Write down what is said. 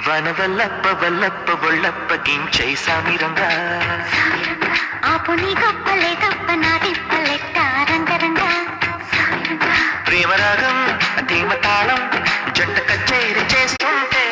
వనవల్లప్ప వల్లప్ప ఒళ్ళప్ప గించై సామిరంగా ఆపు నీ గొప్పలే గొప్ప నా తిప్పలెట్ట రంగరంగా ప్రేమరాగం ధీమ తాళం జంట కచేరి చేస్తుంటే